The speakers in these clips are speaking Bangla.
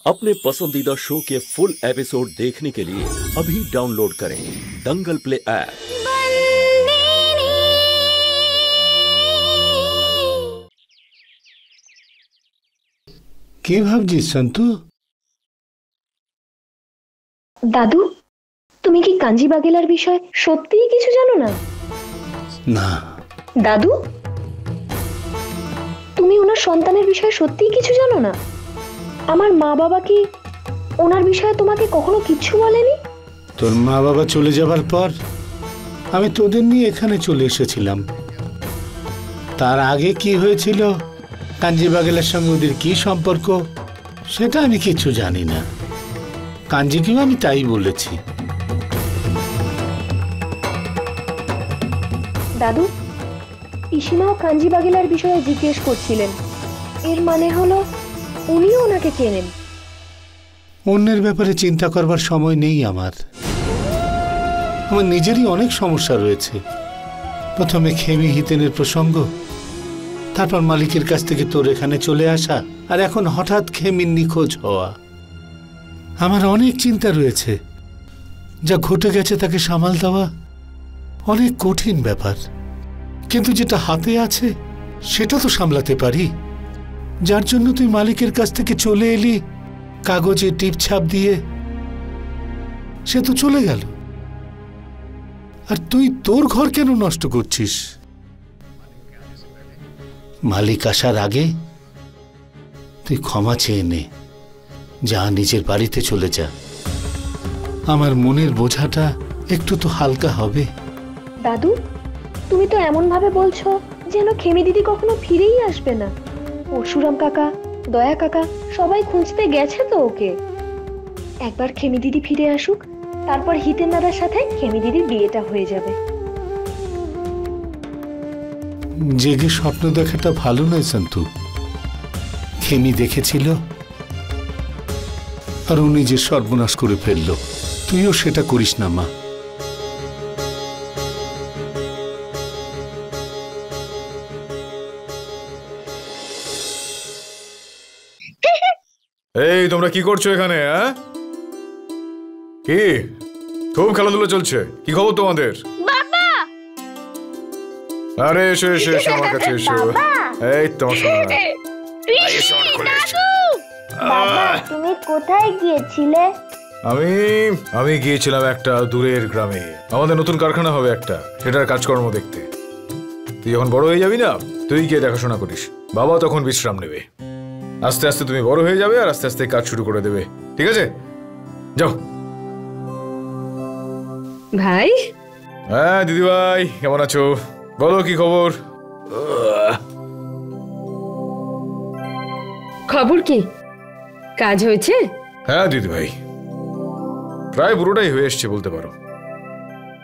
अपने पसंदीदा शो के फुल एपिसोड देखने के लिए अभी डाउनलोड करें दंगल प्ले ऐप। কি ভাবছিস সন্তু? দাদু, তুমি কি কাঞ্জি বাগেলার বিষয় সত্যিই কিছু জানো না? না। দাদু, তুমি ওনার সন্তানের বিষয়ে সত্যিই কিছু জানো না? আমার মা বাবা কি ওনার বিষয়ে তোমাকে কখনো কিছু বলেনি? তোর মা বাবা চলে যাবার পর আমি তোদের নিয়ে এখানে চলে এসেছিলাম। তার আগে কি হয়েছিল, কাঞ্জি বাগেলার সঙ্গে ওদের কি সম্পর্ক, সেটা আমি কিছু জানি না। কাঞ্জিকেও আমি তাই বলেছি। দাদু, পিসিমাও কাঞ্জি বাগেলার বিষয়ে জিজ্ঞেস করছিলেন। এর মানে হলো উনিও ওনাকে চেনেন। অন্যের ব্যাপারে চিন্তা করবার সময় নেই আমার। আমার নিজেরই অনেক সমস্যা রয়েছে। প্রথমে খেমি হিতেনের প্রসঙ্গ, তারপর মালিকের কাছ থেকে তোর এখানে চলে আসা, আর এখন হঠাৎ খেমির নিখোঁজ হওয়া। আমার অনেক চিন্তা রয়েছে। যা ঘটে গেছে তাকে সামাল দেওয়া অনেক কঠিন ব্যাপার, কিন্তু যেটা হাতে আছে সেটা তো সামলাতে পারি। যার জন্য তুই মালিকের কাছ থেকে চলে এলি কাগজে টিপ ছাপ দিয়ে, সে তো চলে গেল। আর তুই তোর ঘর কেন নষ্ট করছিস? মালিক আসার আগে তুই ক্ষমা চেয়ে নে, যা নিজের বাড়িতে চলে যা। আমার মনের বোঝাটা একটু তো হালকা হবে। দাদু, তুমি তো এমন ভাবে বলছো যেন খেমি দিদি কখনো ফিরেই আসবে না। পরশুরাম কাকা, দয়া কাকা সবাই খুঁজতে গেছে তো ওকে। একবার খেমি দিদি ফিরে আসুক, তারপর হিতেন দাদার সাথে খেমি দিদির বিয়েটা হয়ে যাবে। জেগে স্বপ্ন দেখাটা ভালো নয় সন্তু। খেমি দেখেছিল আর উনি যে সর্বনাশ করে ফেললো, তুইও সেটা করিস না মা। এই তোমরা কি করছো এখানে? কি খুব খেলাধুলা চলছে? কি খবর তোমাদের? বাবা, আরে এসো এসো এসো আমার কাছে এসো। এই তোমার বাবা, তুমি কোথায় গিয়েছিলে? আমি গিয়েছিলাম একটা দূরের গ্রামে। আমাদের নতুন কারখানা হবে একটা, সেটার কাজকর্ম দেখতে। তুই যখন বড় হয়ে যাবি না, তুই গিয়ে দেখাশোনা করিস। বাবা তখন বিশ্রাম নেবে। আস্তে আস্তে তুমি বড় হয়ে যাবে আর আস্তে আস্তে কাজ শুরু করে দেবে। ঠিক আছে, যাও। ভাই। হ্যাঁ দিদি ভাই, কেমন আছো? বলো কি খবর? খবর কি? কাজ হয়েছে? হ্যাঁ দিদি ভাই, প্রায় পুরোটাই হয়ে এসছে বলতে পারো।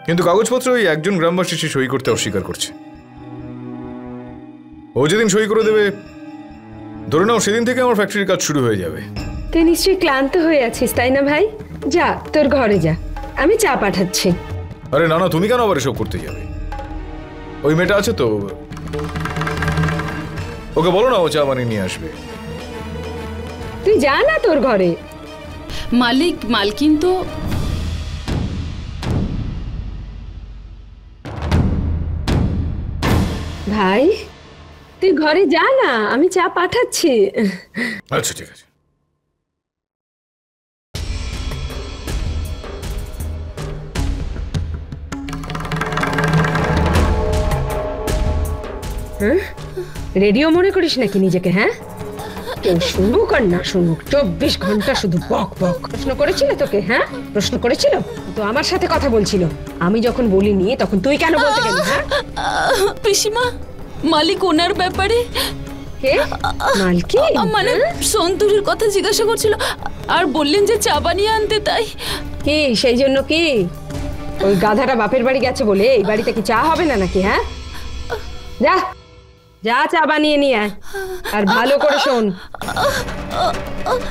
কিন্তু কাগজপত্র ওই একজন গ্রামবাসী সে সই করতে অস্বীকার করছে। ও যেদিন সই করে দেবে, ধরে নাও সেদিন থেকে আমার ফ্যাক্টরির কাজ শুরু হয়ে যাবে। তুই নিশ্চয়ই ক্লান্ত হয়ে আছিস, তাই না ভাই? যা তোর ঘরে যা, আমি চা পাঠাচ্ছি। আরে না না, তুমি কেন আবার এসব করতে যাবে? ওই মেয়েটা আছে তো, ওকে বলো না ও চা বানিয়ে নিয়ে আসবে। তুই যা না তোর ঘরে। মালিক মালকিন তো ভাই, তুই ঘরে যা না, আমি চা পাঠাচ্ছি। আচ্ছা ঠিক আছে। হ্যাঁ, রেডিও মনে করিস নাকি নিজেকে? হ্যাঁ, কেউ শুনুক আর না শুনুক, 24 ঘন্টা শুধু বক বক। প্রশ্ন করেছিল তোকে? হ্যাঁ, প্রশ্ন করেছিল তো আমার সাথে কথা বলছিল। আমি যখন বলিনি তখন তুই কেন বলতে গেলি? হ্যাঁ পিসিমা, মালিক ওনার ব্যাপারে। কে মালকি? মানে সন্তুরের কথা জিজ্ঞাসা করছিল আর বললেন যে চা বানিয়ে আনতে। তাই কি সেই জন্য কি ওই গাধাটা বাপের বাড়ি গেছে বলে এই বাড়িতে কি চা হবে না নাকি? হ্যাঁ, যা যা চা বানিয়ে নিয়ে আয়। আর ভালো করে শোন,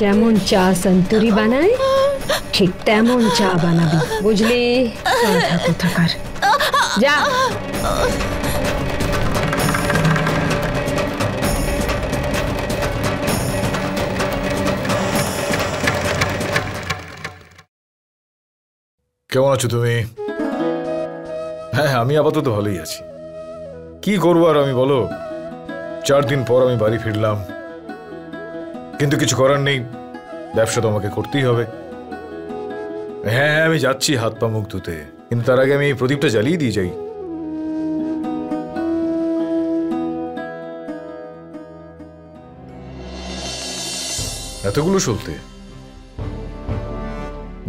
যেমন চা সন্তুরি বানায় ঠিক তেমন চা বানাবি, বুঝলি? কোথাকার যা। কেমন আছো তুমি? হ্যাঁ, আমি আপাতত ভালোই আছি। কি করবো আর আমি, বলো? 4 দিন পর আমি বাড়ি ফিরলাম, কিন্তু কিছু করার নেই, ব্যবসা তো আমাকে করতেই হবে। হ্যাঁ, আমি যাচ্ছি হাত পা মুখ ধুতে, কিন্তু তার আগে আমি এই প্রদীপটা জ্বালিয়ে দিয়ে যাই। এতগুলো সলতে?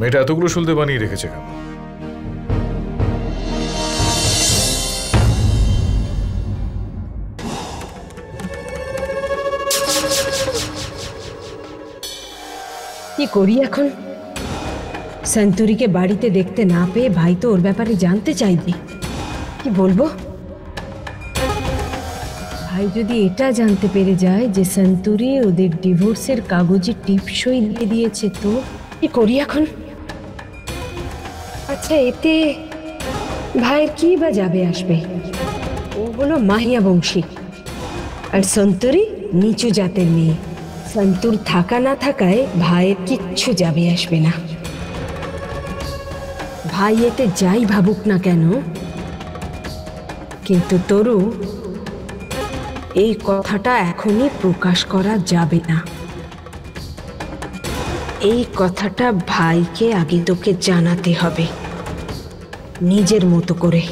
মেয়েটা এতগুলো সলতে বানিয়ে রেখেছে কেন? কি করি এখন? সন্তুরিকে বাড়িতে দেখতে না পেয়ে ভাই তো ওর ব্যাপারে জানতে চাইবে। কি বলবো? ভাই যদি এটা জানতে পেরে যায় যে সন্তুরি ওদের ডিভোর্সের কাগজে টিপসই দিয়ে দিয়েছে, তো কি করি এখন? আচ্ছা, এতে ভাইয়ের কি বা যাবে আসবে? ও হলো মাহিয়া বংশী, আর সন্তুরি নিচু জাতের মেয়ে। সন্তুর থাকা না থাকায় ভাইয়ের কিচ্ছু যাবে আসবে না। ভাই এতে যাই ভাবুক না কেন, কিন্তু তরু, এই কথাটা এখনই প্রকাশ করা যাবে না। এই কথাটা ভাইকে আগে তোকে জানাতে হবে, নিজের মতো করে।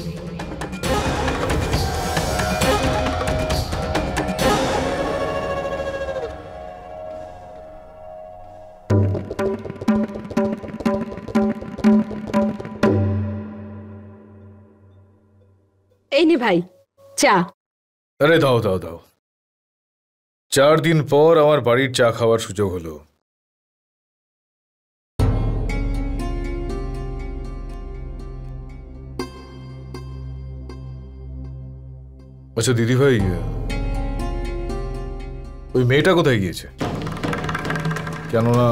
এই নে ভাই, চা। আরে দাও দাও দাও। 4 দিন পর আমার বাড়ির চা খাওয়ার সুযোগ হলো। আচ্ছা দিদি ভাই, ওই মেয়েটা কোথায় গিয়েছে? কেননা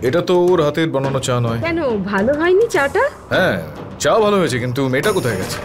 এটা তো ওর হাতের বানানো চা নয়। কেন, ভালো হয়নি চাটা? হ্যাঁ, চা ভালো হয়েছে, কিন্তু মেয়েটা কোথায় গেছে?